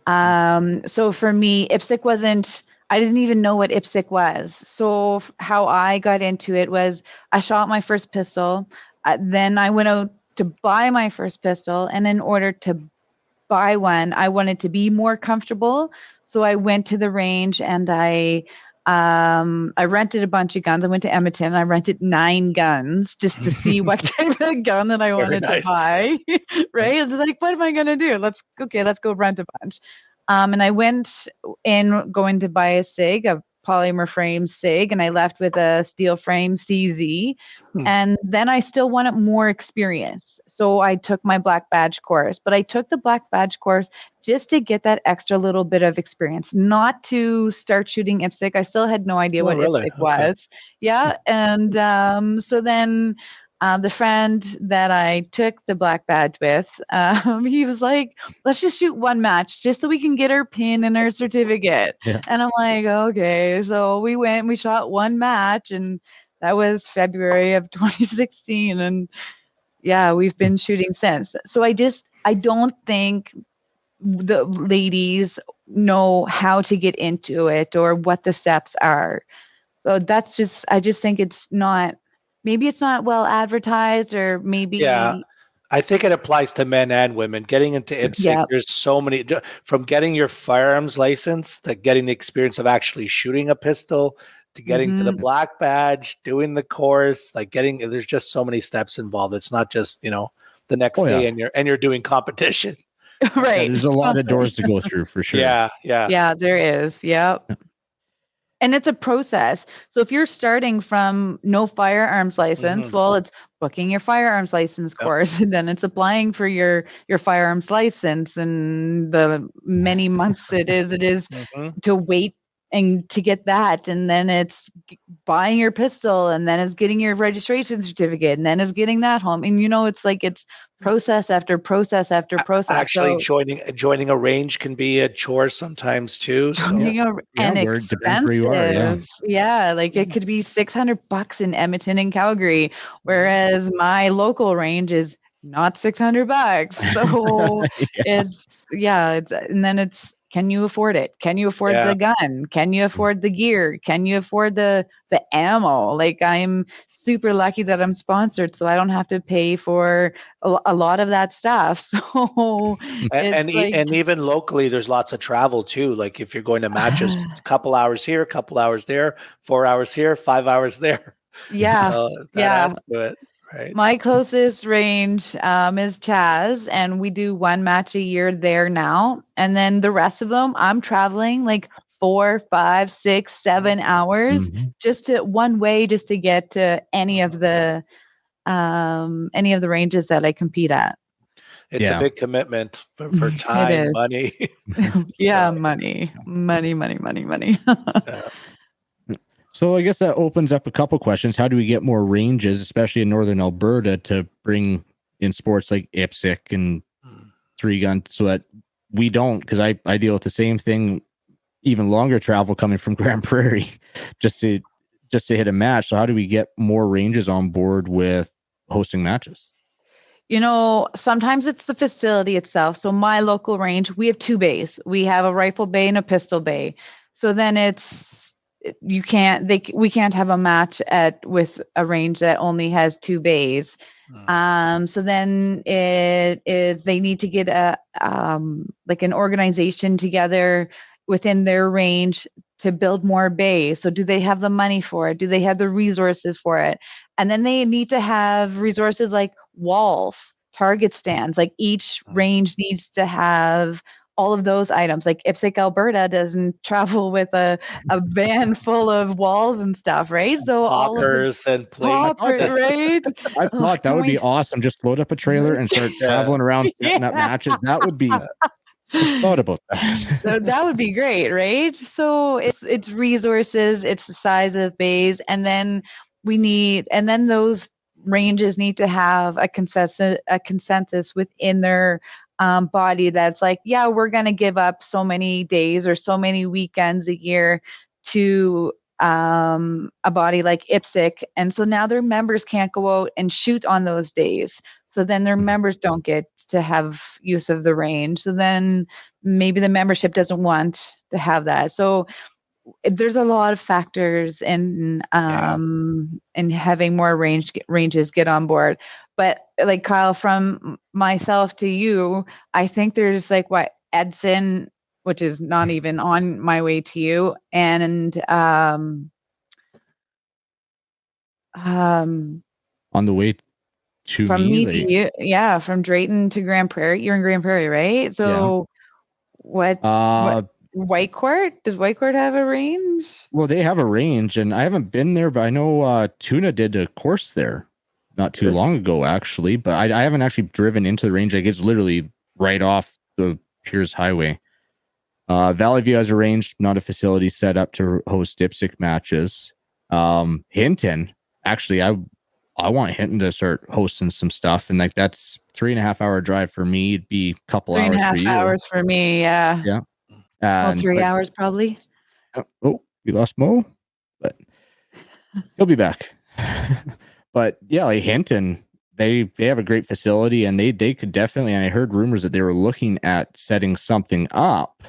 So for me, IPSC I didn't even know what IPSC was. So how I got into it was I shot my first pistol. Then I went out to buy my first pistol. And in order to buy one, I wanted to be more comfortable. So I went to the range and I rented a bunch of guns. I went to Edmonton and I rented 9 guns just to see what type of gun that I wanted to buy. Right? It's like, what am I going to do? Let's go rent a bunch. And I went in going to buy a SIG, a polymer frame SIG, and I left with a steel frame CZ. And then I still wanted more experience. So I took my black badge course, but I took the black badge course just to get that extra little bit of experience, not to start shooting IPSC. I still had no idea what IPSC was. Yeah. And so then the friend that I took the black badge with, he was like, let's just shoot one match just so we can get our pin and our certificate. Yeah. And I'm like, okay. So we shot one match, and that was February of 2016. And yeah, we've been shooting since. So I don't think the ladies know how to get into it or what the steps are. So I just think maybe it's not well advertised, or maybe. Yeah, I think it applies to men and women. Getting into IPSC, there's so many, from getting your firearms license to getting the experience of actually shooting a pistol to getting to the black badge, doing the course, there's just so many steps involved. It's not just, the next day and you're doing competition. Right. Yeah, there's a lot of doors to go through for sure. Yeah, there is. Yep. And it's a process. So if you're starting from no firearms license, well, it's booking your firearms license course, and then it's applying for your firearms license, and the many months it is to wait and to get that, and then it's buying your pistol, and then it's getting your registration certificate, and then it's getting that home. And it's process after process after process. Actually, joining a range can be a chore sometimes too. And expensive. Yeah, it could be $600 in Edmonton and Calgary, whereas my local range is not $600. So it's can you afford it? Can you afford the gun? Can you afford the gear? Can you afford the ammo? I'm super lucky that I'm sponsored, so I don't have to pay for a lot of that stuff. So and even locally, there's lots of travel too. Like if you're going to matches, a couple hours here, a couple hours there, 4 hours here, 5 hours there. Yeah, so adds to it. Right. My closest range is Chaz, and we do one match a year there now. And then the rest of them, I'm traveling 4, 5, 6, 7 hours just to get to any of the ranges that I compete at. It's a Yeah. big commitment for time, is. money. Yeah, money. Yeah. So I guess that opens up a couple questions. How do we get more ranges, especially in northern Alberta, to bring in sports like IPSC and Mm. 3-gun, so that we don't? Because I deal with the same thing, even longer travel coming from Grand Prairie, just to hit a match. So how do we get more ranges on board with hosting matches? Sometimes it's the facility itself. So my local range, we have 2 bays. We have a rifle bay and a pistol bay. So then we can't have a match with a range that only has 2 bays. So then it is, they need to get like an organization together within their range to build more bays. So do they have the money for it? Do they have the resources for it? And then they need to have resources like walls, target stands. Like each range needs to have all of those items. Like IPSC Alberta doesn't travel with a van full of walls and stuff, right? So all of the Poppers and plates. right? I thought that would be awesome. Just load up a trailer and start Yeah. traveling around setting up Yeah. matches. That would be. I thought about that. So that would be great, right? So it's resources, it's the size of bays, and then those ranges need to have a consensus within their body that's like, yeah, we're going to give up so many days or so many weekends a year to a body like IPSC, and so now their members can't go out and shoot on those days. So then their members don't get to have use of the range. So then maybe the membership doesn't want to have that. So there's a lot of factors in having more ranges get on board. But like Kyle, from myself to you, I think there's like Edson, which is not even on my way to you, and On the way to from me like, to you, yeah, from Drayton to Grand Prairie. You're in Grand Prairie, right? So what Whitecourt? Does Whitecourt have a range? Well, they have a range, and I haven't been there, but I know Tuna did a course there not too long ago, actually. But I haven't actually driven into the range. Like, it's literally right off the Piers Highway. Valley View has a range, not a facility set up to host IPSC matches. Hinton, actually, I want Hinton to start hosting some stuff, and like that's 3.5 hour drive for me. It'd be a couple hours for you. 3.5 hours for me, yeah. Yeah. Well, 3 hours probably. Oh, we lost Mo, but he'll be back. But yeah, like Hinton, they have a great facility, and they could definitely. And I heard rumors that they were looking at setting something up,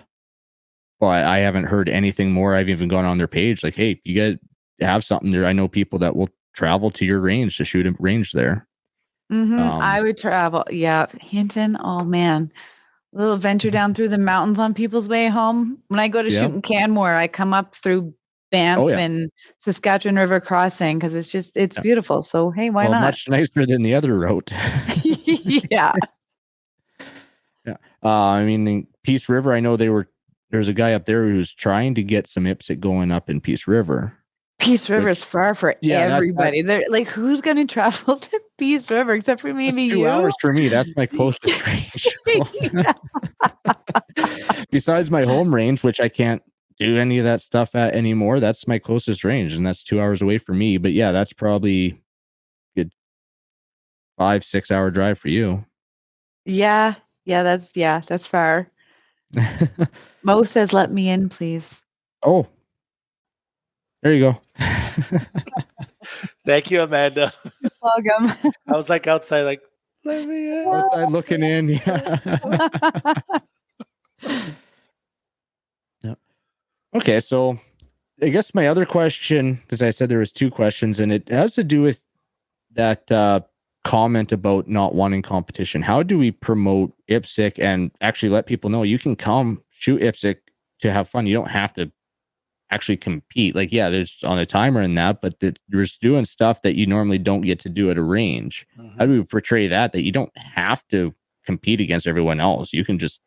but I haven't heard anything more. I've even gone on their page like, hey, you guys have something there. I know people that will travel to your range to shoot a range there. I would travel. Yeah, Hinton. Oh man. A little venture down through the mountains on people's way home. When I go to shoot in Canmore, I come up through Banff and Saskatchewan River Crossing because it's beautiful. So hey, why not? Much nicer than the other route. Yeah. Yeah. I mean, the Peace River, I know there's a guy up there who's trying to get some IPSC going up in Peace River. Peace River is far for everybody. They're like, who's going to travel to Peace River except for maybe you? 2 hours for me. That's my closest range. Besides my home range, which I can't do any of that stuff at anymore, that's my closest range, and that's 2 hours away from me. But yeah, that's probably a good 5-6 hour drive for you. Yeah, that's far. Mo says, "Let me in, please." Oh. There you go. Thank you, Amanda. Welcome. I was like outside, like, let me in. Outside looking in. Yeah. Yeah. Okay, so I guess my other question, because I said there was 2 questions, and it has to do with that comment about not wanting competition. How do we promote IPSC and actually let people know you can come shoot IPSC to have fun? You don't have to actually compete. Like, yeah, there's on a timer and that, but you're doing stuff that you normally don't get to do at a range. How do we portray that you don't have to compete against everyone else? You can just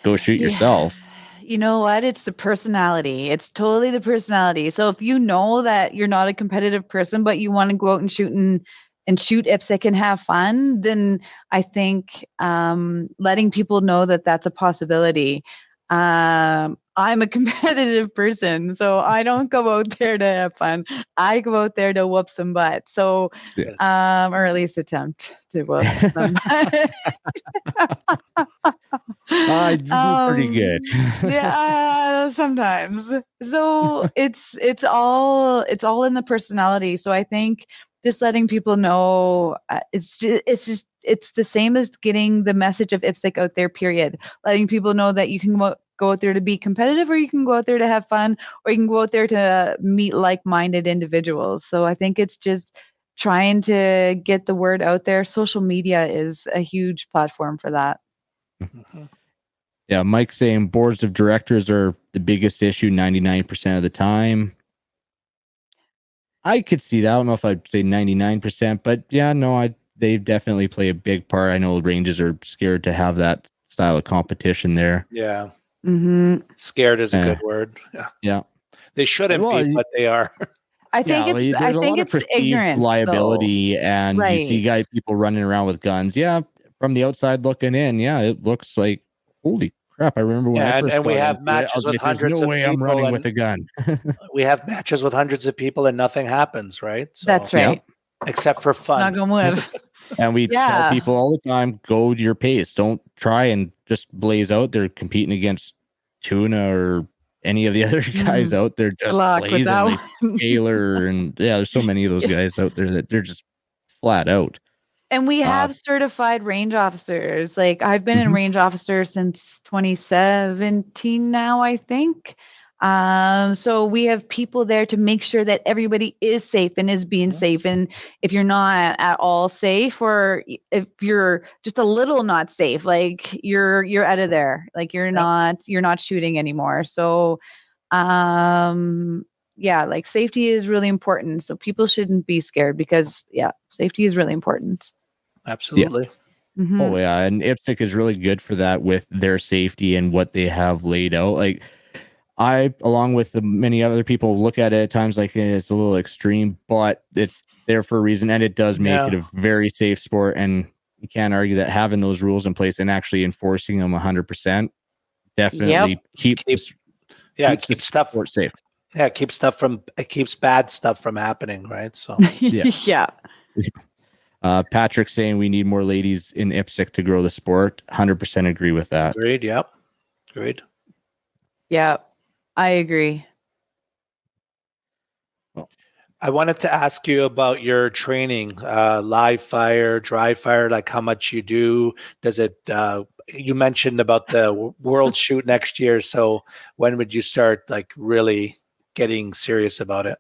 go shoot yourself. You know what? It's the personality. It's totally the personality. So if you know that you're not a competitive person, but you want to go out and shoot in shoot IPSC and have fun, then I think letting people know that that's a possibility. I'm a competitive person, so I don't go out there to have fun. I go out there to whoop some butt. So, or at least attempt to whoop some butt. You do pretty good. Yeah, sometimes. So it's all in the personality. So I think just letting people know it's the same as getting the message of IPSC out there. Period. Letting people know that you can go out there to be competitive, or you can go out there to have fun, or you can go out there to meet like-minded individuals. So I think it's just trying to get the word out there. Social media is a huge platform for that. Mm-hmm. Yeah, Mike's saying boards of directors are the biggest issue 99% of the time. I could see that. I don't know if I'd say 99%, but yeah, no, they definitely play a big part. I know ranges are scared to have that style of competition there. Yeah. Mm-hmm. Scared is a good word. Yeah. They shouldn't be, but they are. I think there's a lot of perceived ignorance, liability, and right. You see people running around with guns. Yeah, from the outside looking in, yeah, it looks like, holy crap! I remember when I first and we got have into matches with hundreds no of way people. I'm running with a gun. We have matches with hundreds of people, and nothing happens, right? So, that's right. Except for fun. And we tell people all the time, go to your pace. Don't try and just blaze out there competing against Tuna or any of the other guys out there just blazing, like Taylor, and there's so many of those guys out there that they're just flat out. And we have certified range officers. Like I've been in range officer since 2017 now, I think. So we have people there to make sure that everybody is safe and is being safe. And if you're not at all safe, or if you're just a little not safe, like you're out of there. Like you're not shooting anymore. So like safety is really important. So people shouldn't be scared, because safety is really important. Absolutely. Yeah. Mm-hmm. Oh yeah, and IPSC is really good for that with their safety and what they have laid out. Like I, along with the many other people, look at it at times like it's a little extreme, but it's there for a reason, and it does make it a very safe sport. And you can't argue that having those rules in place and actually enforcing them 100% definitely keeps stuff safe. Yeah, it keeps bad stuff from happening, right? So Patrick saying we need more ladies in IPSC to grow the sport. 100% agree with that. Agreed. Yep. Agreed. Yeah, I agree. Well, I wanted to ask you about your training, live fire, dry fire, like how much you do. Does it, you mentioned about the world shoot next year. So when would you start like really getting serious about it?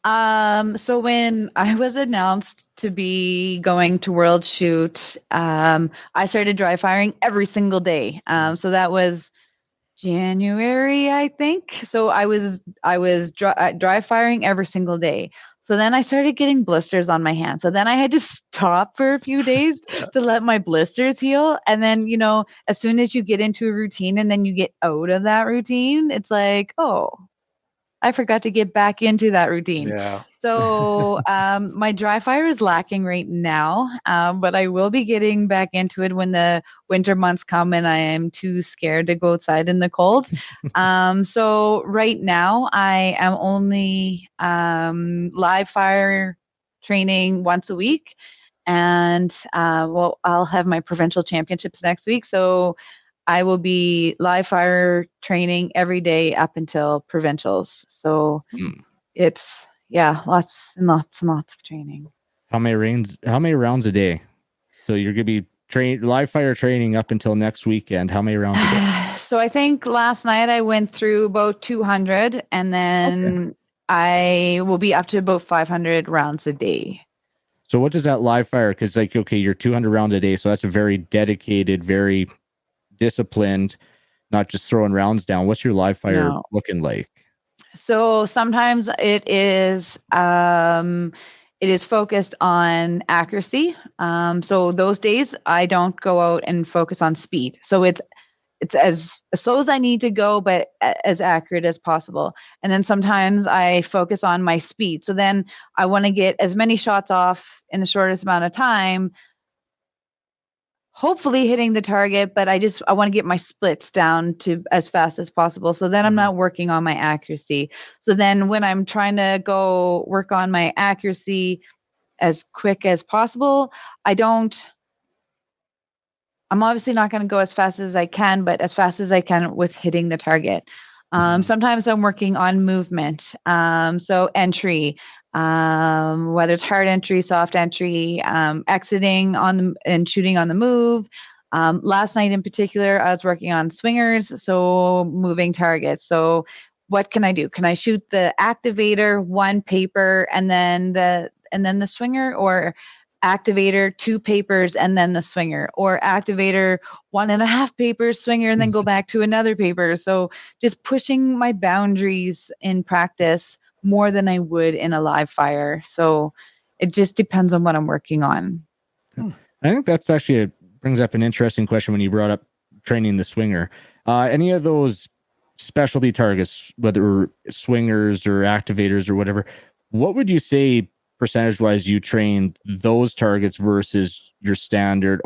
So when I was announced to be going to World Shoot, I started dry firing every single day. So that was January, I think. So I was dry firing every single day. So then I started getting blisters on my hand. So then I had to stop for a few days to let my blisters heal. And then, as soon as you get into a routine and then you get out of that routine, it's like, oh, I forgot to get back into that routine. Yeah. So my dry fire is lacking right now, but I will be getting back into it when the winter months come and I am too scared to go outside in the cold. So right now I am only live fire training once a week. And I'll have my provincial championships next week. So I will be live fire training every day up until provincials. So it's lots and lots and lots of training. How many rounds a day? So you're gonna be live fire training up until next weekend. How many rounds a day? So I think last night I went through about 200, and then I will be up to about 500 rounds a day. So what does that live fire? Because you're 200 rounds a day, so that's a very dedicated, very disciplined, not just throwing rounds down. What's your live fire looking like? So sometimes it is focused on accuracy. So those days I don't go out and focus on speed. So it's it's as slow as I need to go, but as accurate as possible. And then sometimes I focus on my speed. So then I want to get as many shots off in the shortest amount of time, hopefully hitting the target, but I want to get my splits down to as fast as possible. So then I'm not working on my accuracy. So then when I'm trying to go work on my accuracy as quick as possible, I'm obviously not going to go as fast as I can, but as fast as I can with hitting the target. Sometimes I'm working on movement. So entry, whether it's hard entry, soft entry, exiting and shooting on the move. Last night in particular, I was working on swingers, so moving targets. So what can I do? Can I shoot the activator, one paper, and then the swinger, or activator, 2 papers, and then the swinger, or activator, 1.5 papers, swinger, and then go back to another paper? So just pushing my boundaries in practice more than I would in a live fire. So it just depends on what I'm working on. I think that's actually brings up an interesting question when you brought up training the swinger. Any of those specialty targets, whether swingers or activators or whatever, what would you say percentage wise you train those targets versus your standard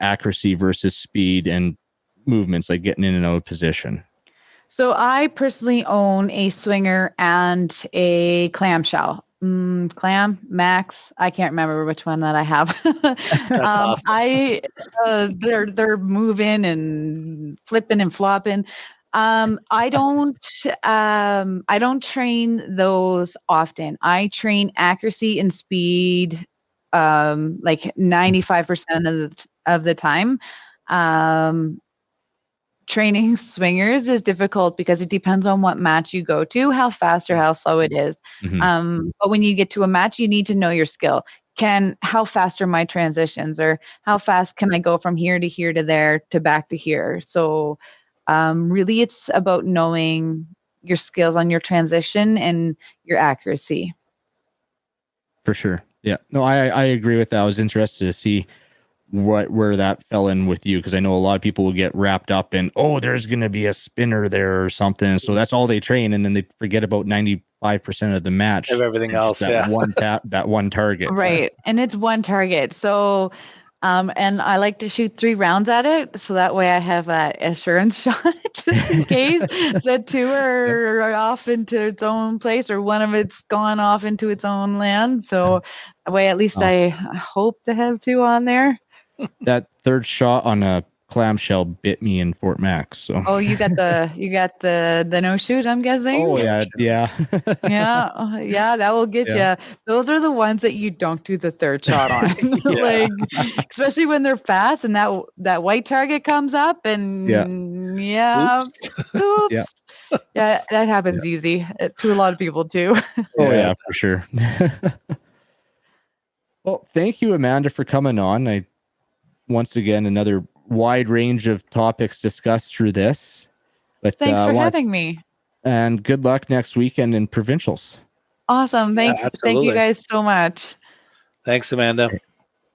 accuracy versus speed and movements, like getting in and out of position? So I personally own a swinger and a clamshell. Clam, max, I can't remember which one that I have. Awesome. They're moving and flipping and flopping. I don't train those often. I train accuracy and speed like 95% of the time. Training swingers is difficult because it depends on what match you go to, how fast or how slow it is. But when you get to a match, you need to know your skill. How fast are my transitions, or how fast can I go from here to there to back to here? So really it's about knowing your skills on your transition and your accuracy. For sure. Yeah. No, I agree with that. I was interested to see where that fell in with you, because I know a lot of people will get wrapped up in, there's going to be a spinner there or something, so that's all they train, and then they forget about 95% of the match of everything else. That one target, right? And it's one target. So and I like to shoot 3 rounds at it, so that way I have that assurance shot just in case the 2 are off into its own place, or one of it's gone off into its own land. So that way at least I hope to have 2 on there. That third shot on a clamshell bit me in Fort Max. So you got the no shoot, I'm guessing. Yeah. That will get you. Those are the ones that you don't do the third shot on. Like, especially when they're fast and that white target comes up and oops. Yeah, that happens easy to a lot of people too. For sure. Well, thank you, Amanda, for coming on. Once again, another wide range of topics discussed through this. But thanks for having me. And good luck next weekend in provincials. Awesome. Thank you guys so much. Thanks, Amanda.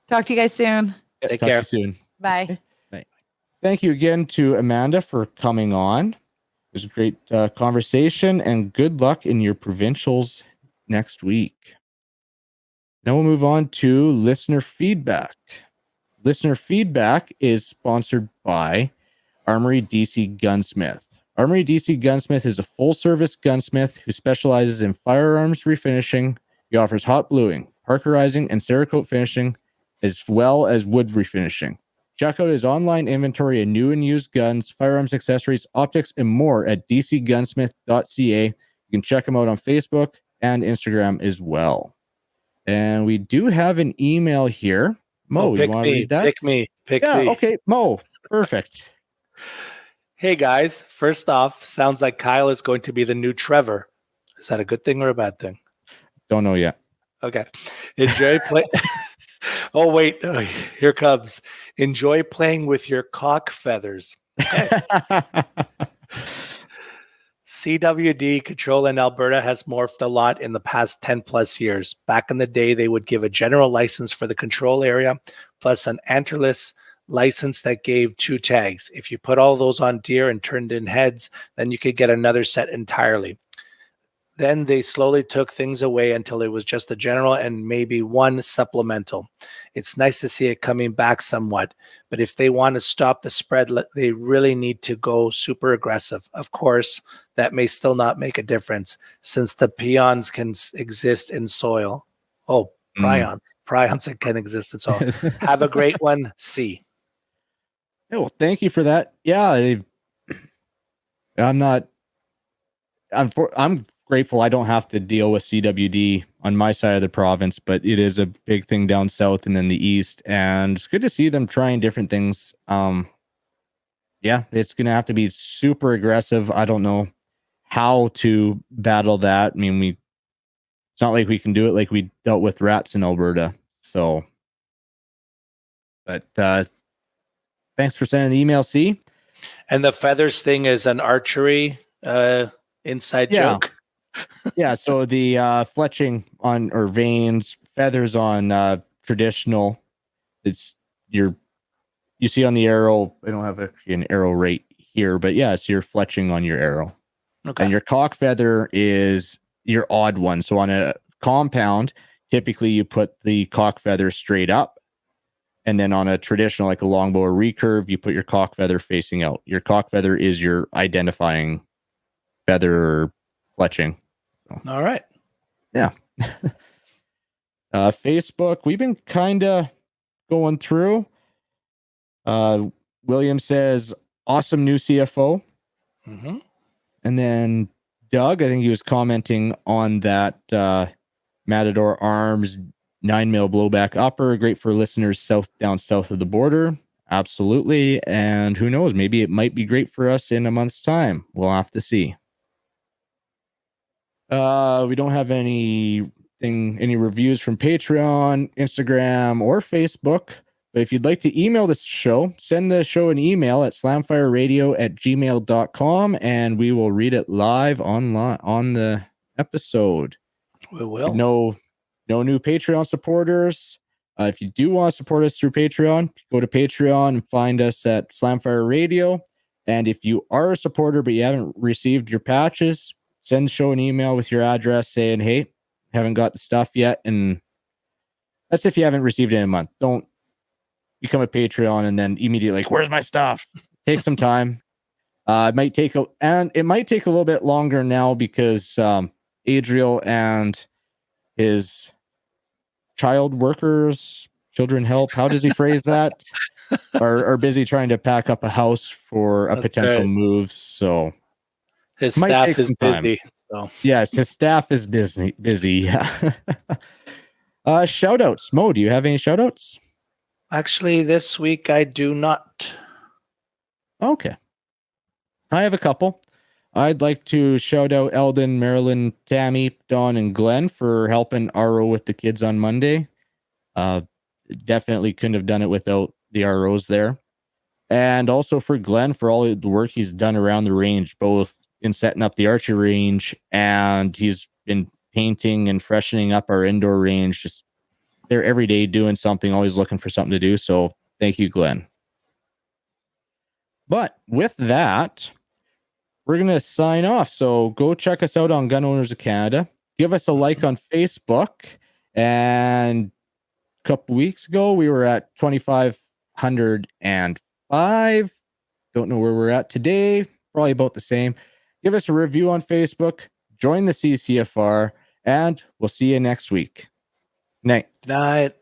Talk to you guys soon. Take care. Talk to you soon. Bye. Bye. Thank you again to Amanda for coming on. It was a great conversation, and good luck in your provincials next week. Now we'll move on to listener feedback. Listener feedback is sponsored by Armory DC Gunsmith. Armory DC Gunsmith is a full-service gunsmith who specializes in firearms refinishing. He offers hot bluing, parkerizing, and Cerakote finishing, as well as wood refinishing. Check out his online inventory of new and used guns, firearms, accessories, optics, and more at dcgunsmith.ca. You can check him out on Facebook and Instagram as well. And we do have an email here. Mo, you want to read that? Pick me. Okay, Mo. Perfect. Hey, guys. First off, sounds like Kyle is going to be the new Trevor. Is that a good thing or a bad thing? Don't know yet. Okay. Enjoy play. Oh, wait. Here comes. Enjoy playing with your cock feathers. Okay. Cwd Control in Alberta has morphed a lot in the past 10 plus years. Back in the day, they would give a general license for the control area, plus an antlerless license that gave 2 tags. If you put all those on deer and turned in heads, then you could get another set entirely. Then they slowly took things away until it was just the general and maybe 1 supplemental. It's nice to see it coming back somewhat, but if they want to stop the spread, they really need to go super aggressive. Of course, that may still not make a difference since the peons can exist in soil. Oh, prions that can exist in soil. Have a great one. See. Yeah, well, thank you for that. Yeah, I'm grateful I don't have to deal with CWD on my side of the province, but it is a big thing down south and in the east, and it's good to see them trying different things. Yeah, it's gonna have to be super aggressive. I don't know how to battle that. I mean, it's not like we can do it like we dealt with rats in Alberta. So, but thanks for sending the email, C. And the feathers thing is an archery inside joke. Yeah, so the fletching on or veins, feathers on traditional, it's you see on the arrow. I don't have actually an arrow right here, but yeah, it's your fletching on your arrow. Okay. And your cock feather is your odd one. So on a compound, typically you put the cock feather straight up. And then on a traditional, like a longbow or recurve, you put your cock feather facing out. Your cock feather is your identifying feather or fletching. So. All right. Yeah. Facebook, we've been kind of going through. William says, awesome new CFO. Mm-hmm. And then Doug, I think he was commenting on that Matador Arms 9mm blowback upper. Great for listeners down south of the border. Absolutely. And who knows, maybe it might be great for us in a month's time. We'll have to see. We don't have any reviews from Patreon, Instagram, or Facebook. But if you'd like to email this show, send the show an email at slamfireradio@gmail.com, and we will read it live on the episode. We will. No new Patreon supporters. If you do want to support us through Patreon, go to Patreon and find us at Slamfire Radio. And if you are a supporter but you haven't received your patches, send the show an email with your address saying, hey, haven't got the stuff yet. And that's if you haven't received it in a month. Don't become a Patreon and then immediately like, where's my stuff? Take some time. It might take a little bit longer now because Adriel and his children help. How does he phrase that? are busy trying to pack up a house for a potential move. So his staff is busy. So yes, his staff is busy. Yeah. Shout outs. Mo, do you have any shout outs? Actually, this week I do not. Okay. I have a couple. I'd like to shout out Eldon, Marilyn, Tammy, Dawn, and Glenn for helping RO with the kids on Monday. Definitely couldn't have done it without the ROs there. And also for Glenn for all the work he's done around the range, both in setting up the archery range, and he's been painting and freshening up our indoor range. Just they're every day doing something, always looking for something to do. So thank you, Glenn. But with that, we're going to sign off. So go check us out on Gun Owners of Canada. Give us a like on Facebook. And a couple weeks ago, we were at 2,505. Don't know where we're at today. Probably about the same. Give us a review on Facebook. Join the CCFR. And we'll see you next week. Night. Night.